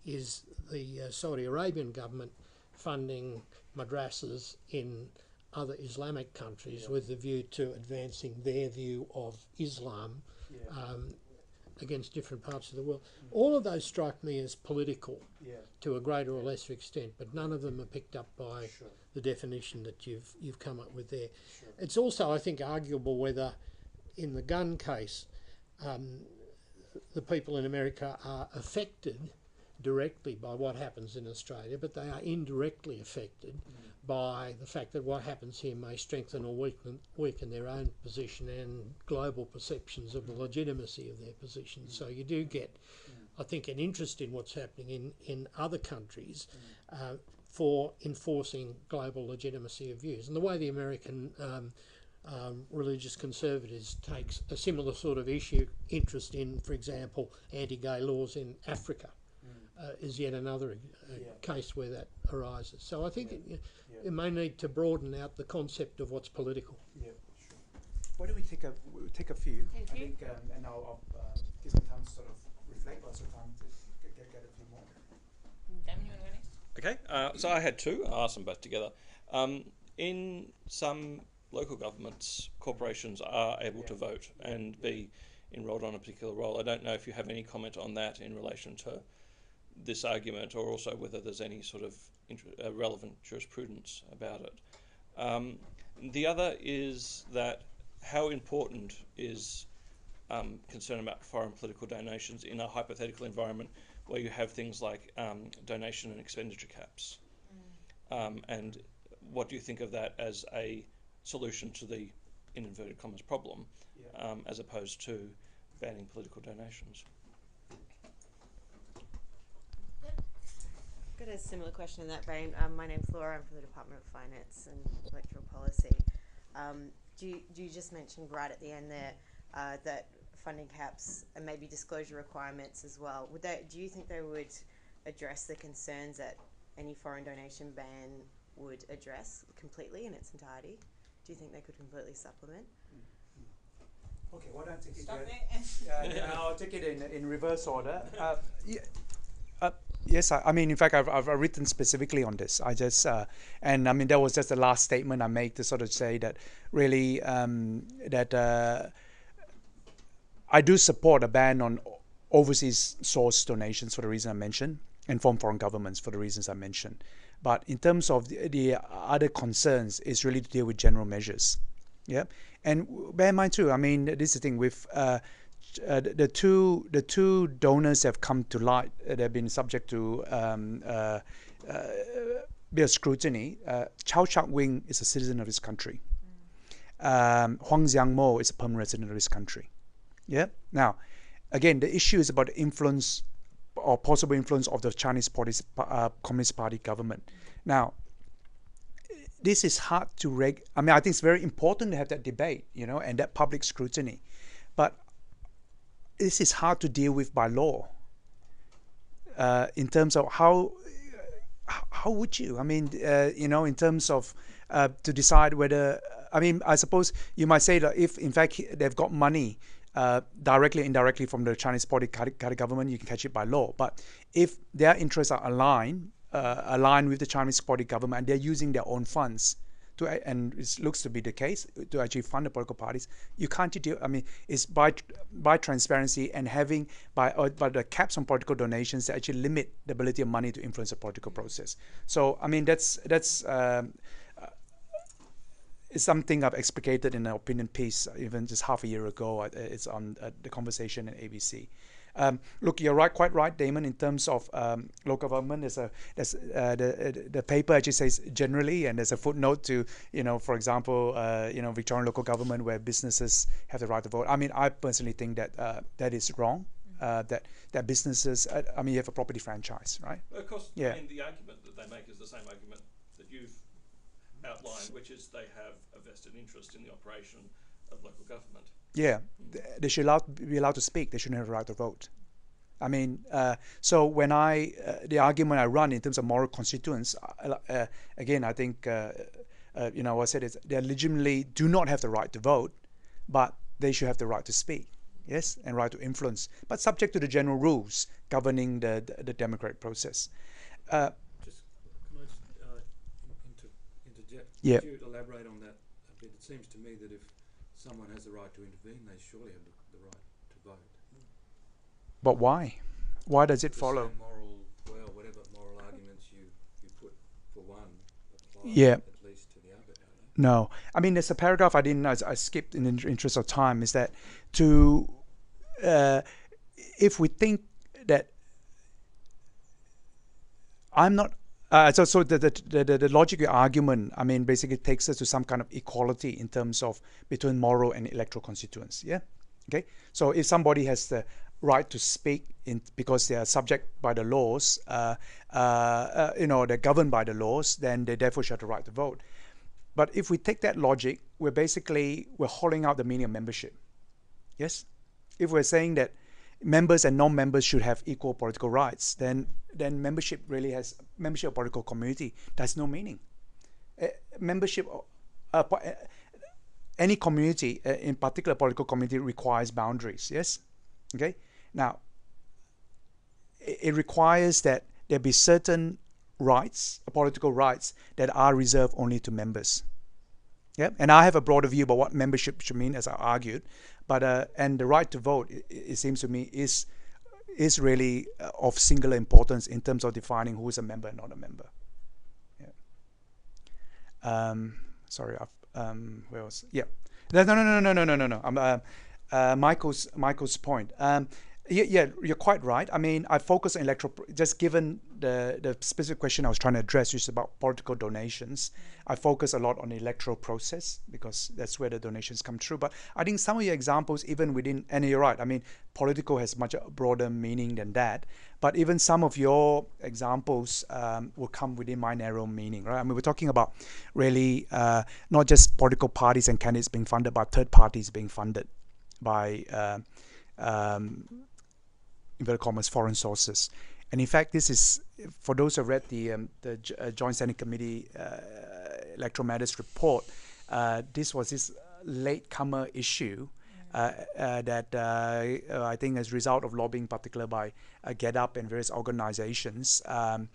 is the Saudi Arabian government funding madrasas in other Islamic countries with the view to advancing their view of Islam against different parts of the world. All of those strike me as political to a greater or lesser extent, but none of them are picked up by the definition that you've come up with there. It's also, I think, arguable whether in the gun case the people in America are affected directly by what happens in Australia, but they are indirectly affected by the fact that what happens here may strengthen or weaken their own position and global perceptions of the legitimacy of their position. So you do get, I think, an interest in what's happening in other countries for enforcing global legitimacy of views. And the way the American religious conservatives takes a similar sort of interest in, for example, anti-gay laws in Africa, is yet another case where that arises. So I think it may need to broaden out the concept of what's political. Yeah, sure. Why don't we take a few? I think, and I'll give some time to sort of reflect, but also time to get a few more. Damien, you want to go next? Okay, so I had two. I'll ask them both together. In some local governments, corporations are able to vote and be enrolled on a particular role. I don't know if you have any comment on that in relation to this argument, or also whether there's any sort of relevant jurisprudence about it. The other is that how important is concern about foreign political donations in a hypothetical environment where you have things like donation and expenditure caps? And what do you think of that as a solution to the, in inverted commas, problem, as opposed to banning political donations? Got a similar question in that vein. My name's Laura. I'm from the Department of Finance and Electoral Policy. You just mentioned right at the end there that funding caps and maybe disclosure requirements as well. Do you think they would address the concerns that any foreign donation ban would address completely in its entirety? Do you think they could completely supplement? Okay, why don't I take it? Stop there. I'll take it in reverse order. Yes, I mean, in fact, I've written specifically on this. I just, and I mean, that was just the last statement I made to sort of say that really that I do support a ban on overseas source donations for the reason I mentioned, and from foreign governments for the reasons I mentioned. But in terms of the other concerns, is really to deal with general measures. Yeah, and bear in mind too. I mean, this is the thing with. The two donors have come to light. They've been subject to bit of scrutiny. Chow Chak-wing is a citizen of this country. Huang Xiangmo is a permanent resident of this country. Yeah. Now, again, the issue is about the influence or possible influence of the Chinese Communist Party government. Now, this is hard to I mean, I think it's very important to have that debate, and that public scrutiny, but this is hard to deal with by law. In terms of how would you? I mean, in terms of to decide whether. I mean, I suppose you might say that if in fact they've got money directly or indirectly from the Chinese Party government, you can catch it by law. But if their interests are aligned with the Chinese Party government, and they're using their own funds and it looks to be the case, to actually fund the political parties, you can't do. I mean, it's by transparency and having by the caps on political donations that actually limit the ability of money to influence the political process. So I mean, that's it's something I've explicated in an opinion piece even just half a year ago. It's on the conversation at ABC. Look, you're right, quite right, Damon. In terms of local government, the paper actually says generally, and there's a footnote to, for example, Victorian local government where businesses have the right to vote. I mean, I personally think that that is wrong. That businesses, you have a property franchise, right? Well, of course, Yeah. I mean, the argument that they make is the same argument that you've outlined, which is they have a vested interest in the operation of local government. Yeah, they should be allowed to speak. They shouldn't have a right to vote. I mean, so when the argument I run in terms of moral constituents, again, I think, what I said is they legitimately do not have the right to vote, but they should have the right to speak, yes, and right to influence, but subject to the general rules governing the democratic process. Can I just interject? Yeah. Could you elaborate on that a bit? It seems to me that if someone has the right to intervene, they surely have the right to vote. But why? Why does it The follow? same whatever moral arguments you put for one apply Yeah. at least to the other, don't they? No, I mean there's a paragraph I skipped in the interest of time. Is that if we think that I'm not so the logical argument, I mean, basically takes us to some kind of equality in terms of between moral and electoral constituents. Yeah, okay. So if somebody has the right to speak because they are subject by the laws, they're governed by the laws, then they therefore should have the right to vote. But if we take that logic, we're hollowing out the meaning of membership. Yes, if we're saying that members and non-members should have equal political rights, then membership of political community has no meaning. Membership, any community, in particular political community, requires boundaries. Yes, okay. Now, it requires that there be certain rights, political rights, that are reserved only to members. Yeah, and I have a broader view about what membership should mean, as I argued, but and the right to vote, it seems to me, is really of singular importance in terms of defining who is a member and not a member. Yeah. Sorry, where else? Yeah. No. Michael's point. Yeah, you're quite right. I mean, I focus on electoral, just given the specific question I was trying to address, which is about political donations. I focus a lot on the electoral process because that's where the donations come through. But I think some of your examples, even within, and you're right, I mean, political has much broader meaning than that. But even some of your examples will come within my narrow meaning, right? I mean, we're talking about really not just political parties and candidates being funded, but third parties being funded by inverted commas, foreign sources. And in fact, this is, for those who have read the Joint Standing Committee Electoral Matters report, this was this latecomer issue that I think as a result of lobbying, particularly by Get Up and various organizations, that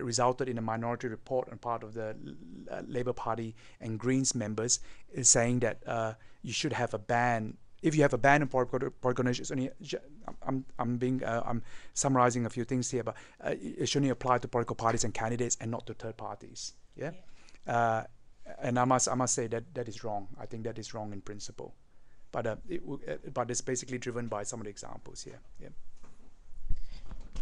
resulted in a minority report on part of the Labour Party and Greens members, is saying that you should have a ban. If you have a ban on political donations, I'm summarizing a few things here, but it should only apply to political parties and candidates and not to third parties. Yeah, and I must say that is wrong. I think that is wrong in principle, but it's basically driven by some of the examples here. Yeah.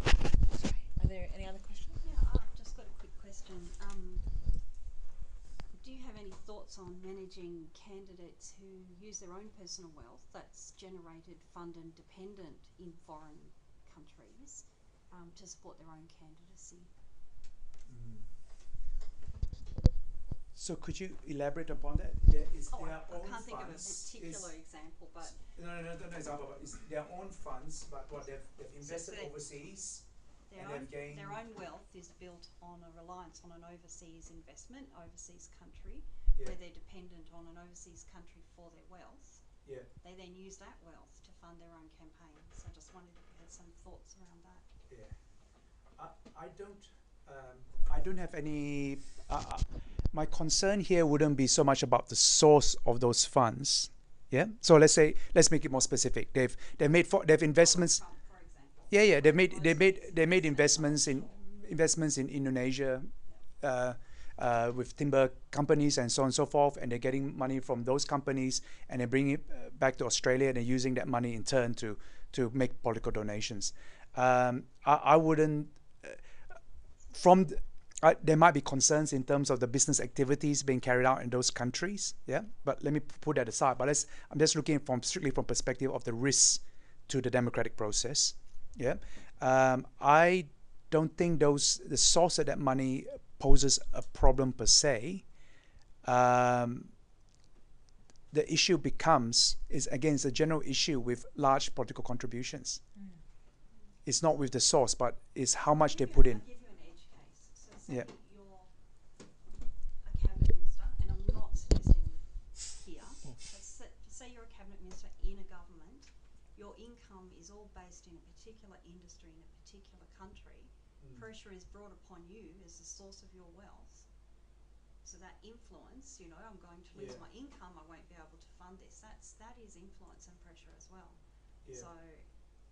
Sorry, are there any other questions? Yeah, I've just got a quick question. Do you have any thoughts on managing candidates who use their own personal wealth that's generated, funded and dependent in foreign countries to support their own candidacy? So could you elaborate upon that? I can't think of a particular example, but No example, but it's their own funds, but what they've invested overseas. their own wealth is built on a reliance on an overseas investment, overseas country, where they're dependent on an overseas country for their wealth. Yeah. They then use that wealth to fund their own campaigns. I just wondered if you had some thoughts around that. Yeah. I don't have any. My concern here wouldn't be so much about the source of those funds. Yeah. So let's make it more specific. They've investments. For example. Yeah. They made investments in Indonesia, with timber companies and so on and so forth, and they're getting money from those companies and they're bringing it back to Australia and they're using that money in turn to to make political donations. I wouldn't. There might be concerns in terms of the business activities being carried out in those countries. Yeah, but let me put that aside. But I'm just looking strictly from perspective of the risks to the democratic process. Yeah, I don't think the source of that money poses a problem per se. The issue is a general issue with large political contributions. It's not with the source, but it's how much they put in. I'll give you an edge case. So say Yeah. that you're a cabinet minister, and I'm not suggesting here, but say you're a cabinet minister in a government, your income is all based in a particular industry in a particular country. Pressure is brought upon you as the source of your wealth. So that influence, I'm going to lose my income, I won't be able to fund this. That is influence and pressure as well. Yeah. So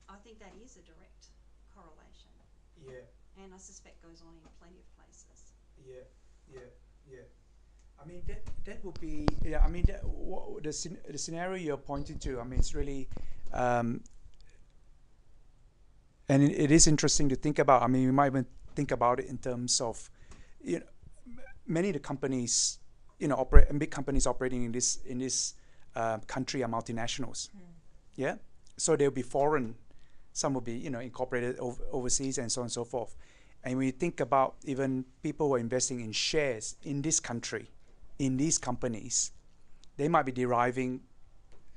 I think that is a direct correlation. Yeah. And I suspect goes on in plenty of places. Yeah. I mean that would be. Yeah. I mean the scenario you're pointing to. I mean it's really. And it is interesting to think about. I mean, you might even think about it in terms of, many of the companies, big companies operating in this country are multinationals. Yeah, so they'll be foreign. Some will be, incorporated overseas and so on and so forth. And when you think about even people who are investing in shares in this country, in these companies, they might be deriving,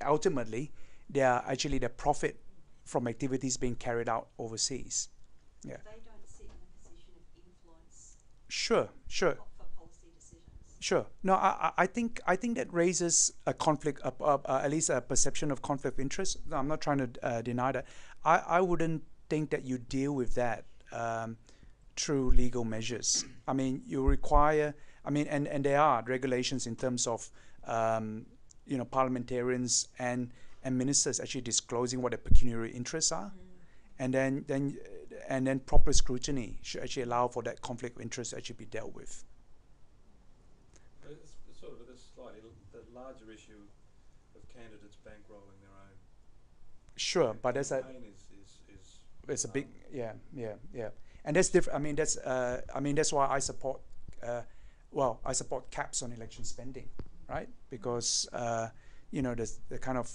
ultimately, their profit from activities being carried out overseas. Yeah. They don't sit in a position of influence Sure. for policy decisions. Sure. No, I think that raises a conflict, at least a perception of conflict of interest. No, I'm not trying to deny that. I wouldn't think that you deal with that through legal measures. I mean, you require. I mean, and there are regulations in terms of parliamentarians and ministers actually disclosing what their pecuniary interests are, and then proper scrutiny should actually allow for that conflict of interest to actually be dealt with. It's sort of the larger issue of candidates bankrolling their own. Sure, but that's it's a big and that's different. I mean that's why I support I support caps on election spending, right? Because the kind of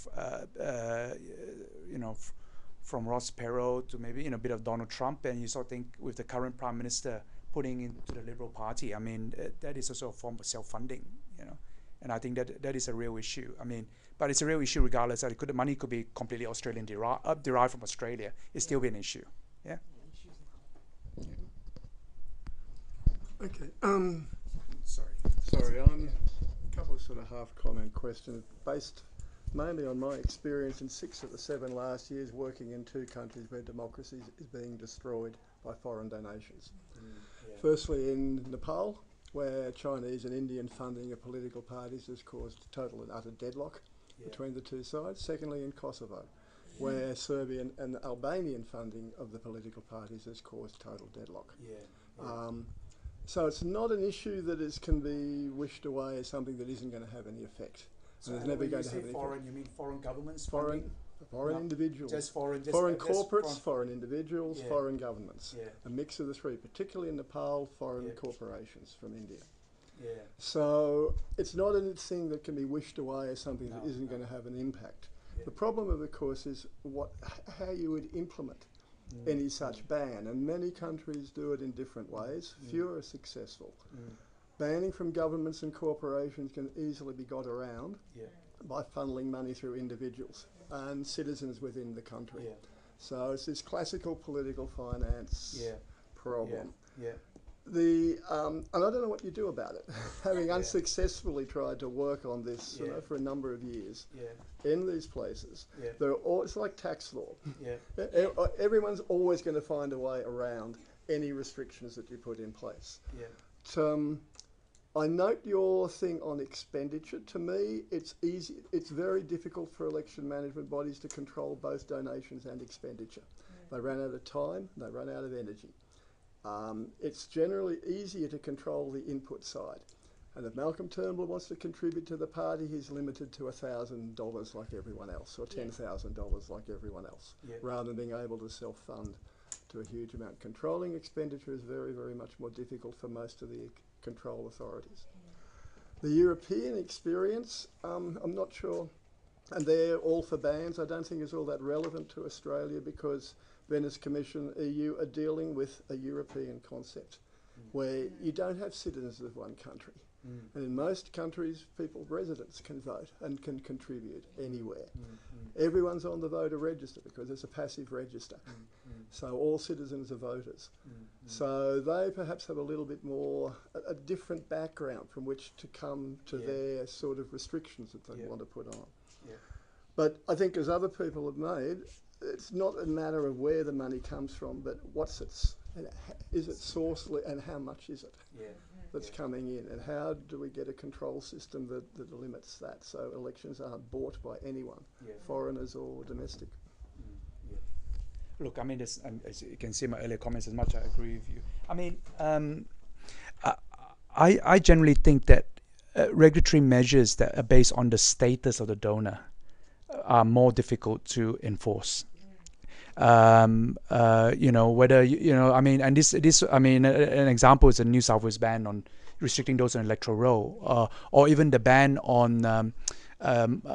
from Ross Perot to maybe a bit of Donald Trump, and you sort of think with the current Prime Minister putting into the Liberal Party, I mean that is also a form of self-funding, and I think that is a real issue. I mean, but it's a real issue regardless. That the money could be completely Australian derived from Australia. It's still be an issue. Yeah. Okay. Sorry. A couple of sort of half-comment questions based mainly on my experience in 6 of the 7 last years working in 2 countries where democracy is being destroyed by foreign donations. Firstly, in Nepal, where Chinese and Indian funding of political parties has caused total and utter deadlock between the 2 sides. Secondly, in Kosovo, where Serbian and Albanian funding of the political parties has caused total deadlock. So it's not an issue that can be wished away as something that isn't going to have any effect. So and it's never going to have any foreign, effect. you mean foreign governments? Foreign individuals. Just foreign corporates, foreign individuals, foreign governments. Yeah. A mix of the 3, particularly in Nepal, foreign corporations from India. Yeah. So it's not a thing that can be wished away as something that isn't going to have an impact. The problem, of course, is how you would implement any such ban, and many countries do it in different ways. Few are successful. Banning from governments and corporations can easily be got around by funneling money through individuals and citizens within the country. So it's this classical political finance problem. And I don't know what you do about it. Having unsuccessfully tried to work on this for a number of years in these places, it's like tax law. Everyone's always going to find a way around any restrictions that you put in place. I note your thing on expenditure. To me, it's easy. It's very difficult for election management bodies to control both donations and expenditure. They run out of time. They run out of energy. It's generally easier to control the input side. And if Malcolm Turnbull wants to contribute to the party, he's limited to $1,000 like everyone else, or $10,000 like everyone else, rather than being able to self-fund to a huge amount. Controlling expenditure is very, very much more difficult for most of the control authorities. The European experience, I'm not sure, and they're all for bans. I don't think it's all that relevant to Australia because Venice Commission, EU are dealing with a European concept where you don't have citizens of one country. And in most countries, residents can vote and can contribute anywhere. Everyone's on the voter register because it's a passive register. So all citizens are voters. So they perhaps have a little bit more, a different background from which to come to their sort of restrictions that they want to put on. But I think as other people have made, it's not a matter of where the money comes from, but what's its, is it sourced and how much is it? That's coming in, and how do we get a control system that limits that so elections aren't bought by anyone, foreigners or domestic? Look, I mean, this, as you can see my earlier comments, as much I agree with you. I mean, I generally think that regulatory measures that are based on the status of the donor are more difficult to enforce. You know, whether I mean, and this I mean, an example is the New South Wales ban on restricting those on electoral roll, or even the ban on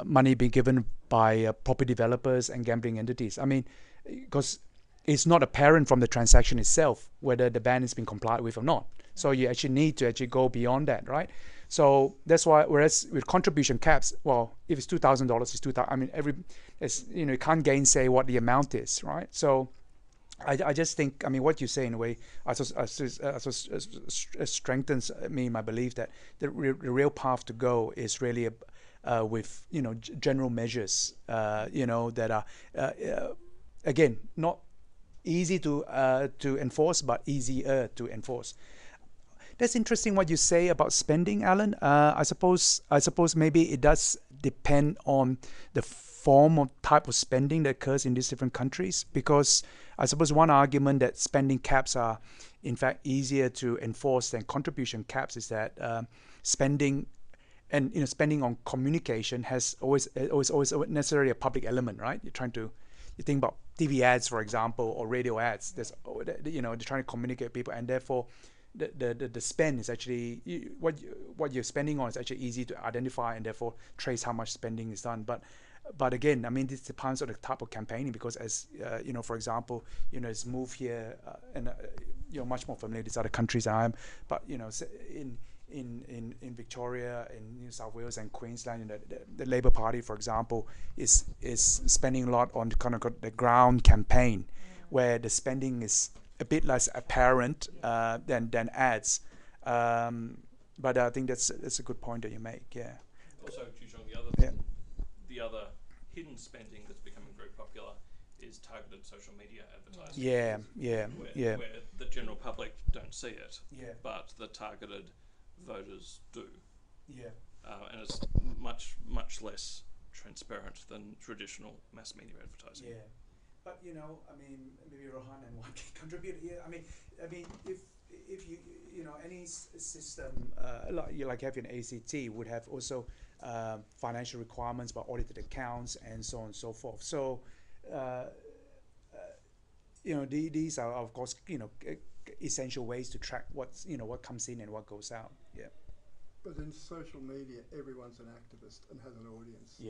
money being given by property developers and gambling entities. I mean, because it's not apparent from the transaction itself whether the ban is being complied with or not. So you actually need to actually go beyond that, right? So that's why, whereas with contribution caps, well, if it's $2,000, it's $2,000. I mean, you can't gainsay what the amount is, right? So I just think, I mean, what you say in a way strengthens me in my belief that the real path to go is really with, general measures, that are, again, not easy to enforce, but easier to enforce. That's interesting what you say about spending, Alan. I suppose maybe it does depend on the form or type of spending that occurs in these different countries, because I suppose one argument that spending caps are in fact easier to enforce than contribution caps is that spending on communication has always necessarily a public element, right? You think about TV ads, for example, or radio ads. There's they're trying to communicate with people, and therefore the spend is actually what you're spending on is actually easy to identify and therefore trace how much spending is done. But again, I mean, this depends on the type of campaigning, because as for example, it's Move here, and you're much more familiar with these other countries than I am. But in Victoria, in New South Wales and Queensland, the Labour Party, for example, is spending a lot on kind of the ground campaign, where the spending is a bit less apparent than ads. But I think that's a good point that you make. Yeah. Also, Joo-Cheong, the other hidden spending that's becoming very popular is targeted social media advertising. Where the general public don't see it, but the targeted voters do. And it's much less transparent than traditional mass media advertising. But I mean, maybe Rohan and one can contribute here. I mean, if you any system like having an ACT would have also financial requirements about audited accounts and so on and so forth. So these are of course essential ways to track what comes in and what goes out. But in social media, everyone's an activist and has an audience.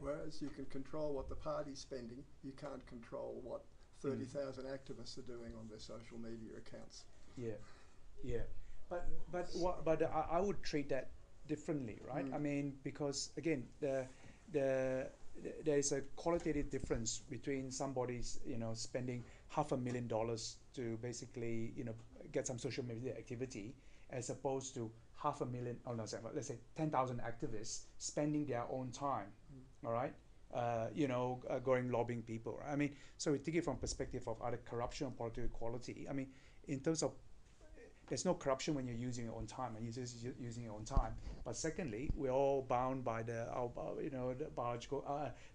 Whereas you can control what the party's spending, you can't control what 30,000 activists are doing on their social media accounts. But I would treat that differently, right? I mean, because again, there is a qualitative difference between somebody's spending $500,000 to basically get some social media activity, as opposed to let's say 10,000 activists spending their own time, all right, going lobbying people. Right? I mean, so we take it from perspective of either corruption or political equality. I mean, in terms of, there's no corruption when you're using your own time and you're just using your own time. But secondly, we're all bound by the biological,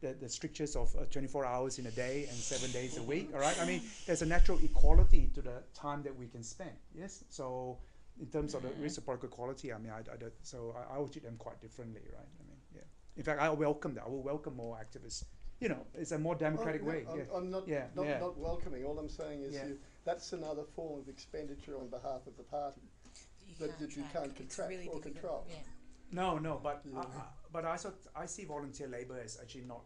the strictures of 24 hours in a day and 7 days a week. All right. I mean, there's a natural equality to the time that we can spend. Yes. So, in terms of the reciprocal quality, I mean, I don't, so I would treat them quite differently, right? I mean, yeah. In fact, I welcome that. I will welcome more activists. You know, it's a more democratic way. I'm not, Yeah. not welcoming. All I'm saying is Yeah. that's another form of expenditure on behalf of the party that you can't contract really or control. Yeah. No, but Yeah. but I see volunteer labour as actually not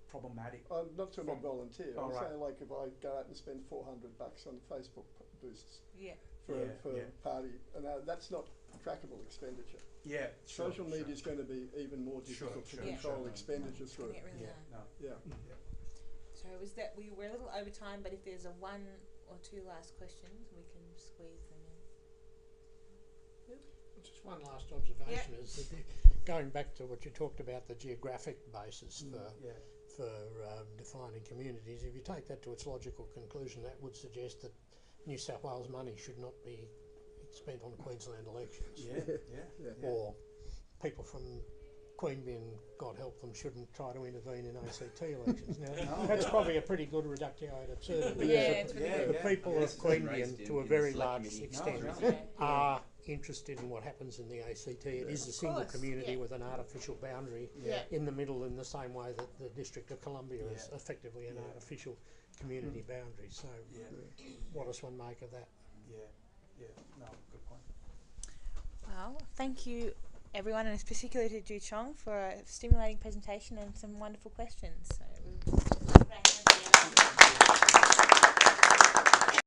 problematic. I'm not talking about volunteer. Oh, I'm right. saying like if I go out and spend $400 on Facebook boosts Yeah. for Yeah. a party, and that's not trackable expenditure. Yeah, sure, Social media is going to be even more difficult to sure, control sure. expenditure It's through. gonna get really Yeah, hard. no. Yeah. So was that we were a little over time, but if there's a one or two last questions, we can squeeze them in. Just one last observation is that going back to what you talked about, the geographic basis for defining communities, if you take that to its logical conclusion, that would suggest that New South Wales money should not be spent on Queensland elections. Yeah. Or people from Queanbeyan, God help them, shouldn't try to intervene in ACT elections. Now, that's probably a pretty good reductio ad absurdum. Yeah, because the people of Queanbeyan, to a very large extent, No. are interested in what happens in the ACT. It is a single course, community yeah. with an artificial boundary Yeah. in the middle, in the same way that the District of Columbia is effectively an artificial community boundary. So, what does one make of that? Yeah. No, good point. Well, thank you everyone, and particularly to Joo-Cheong for a stimulating presentation and some wonderful questions. So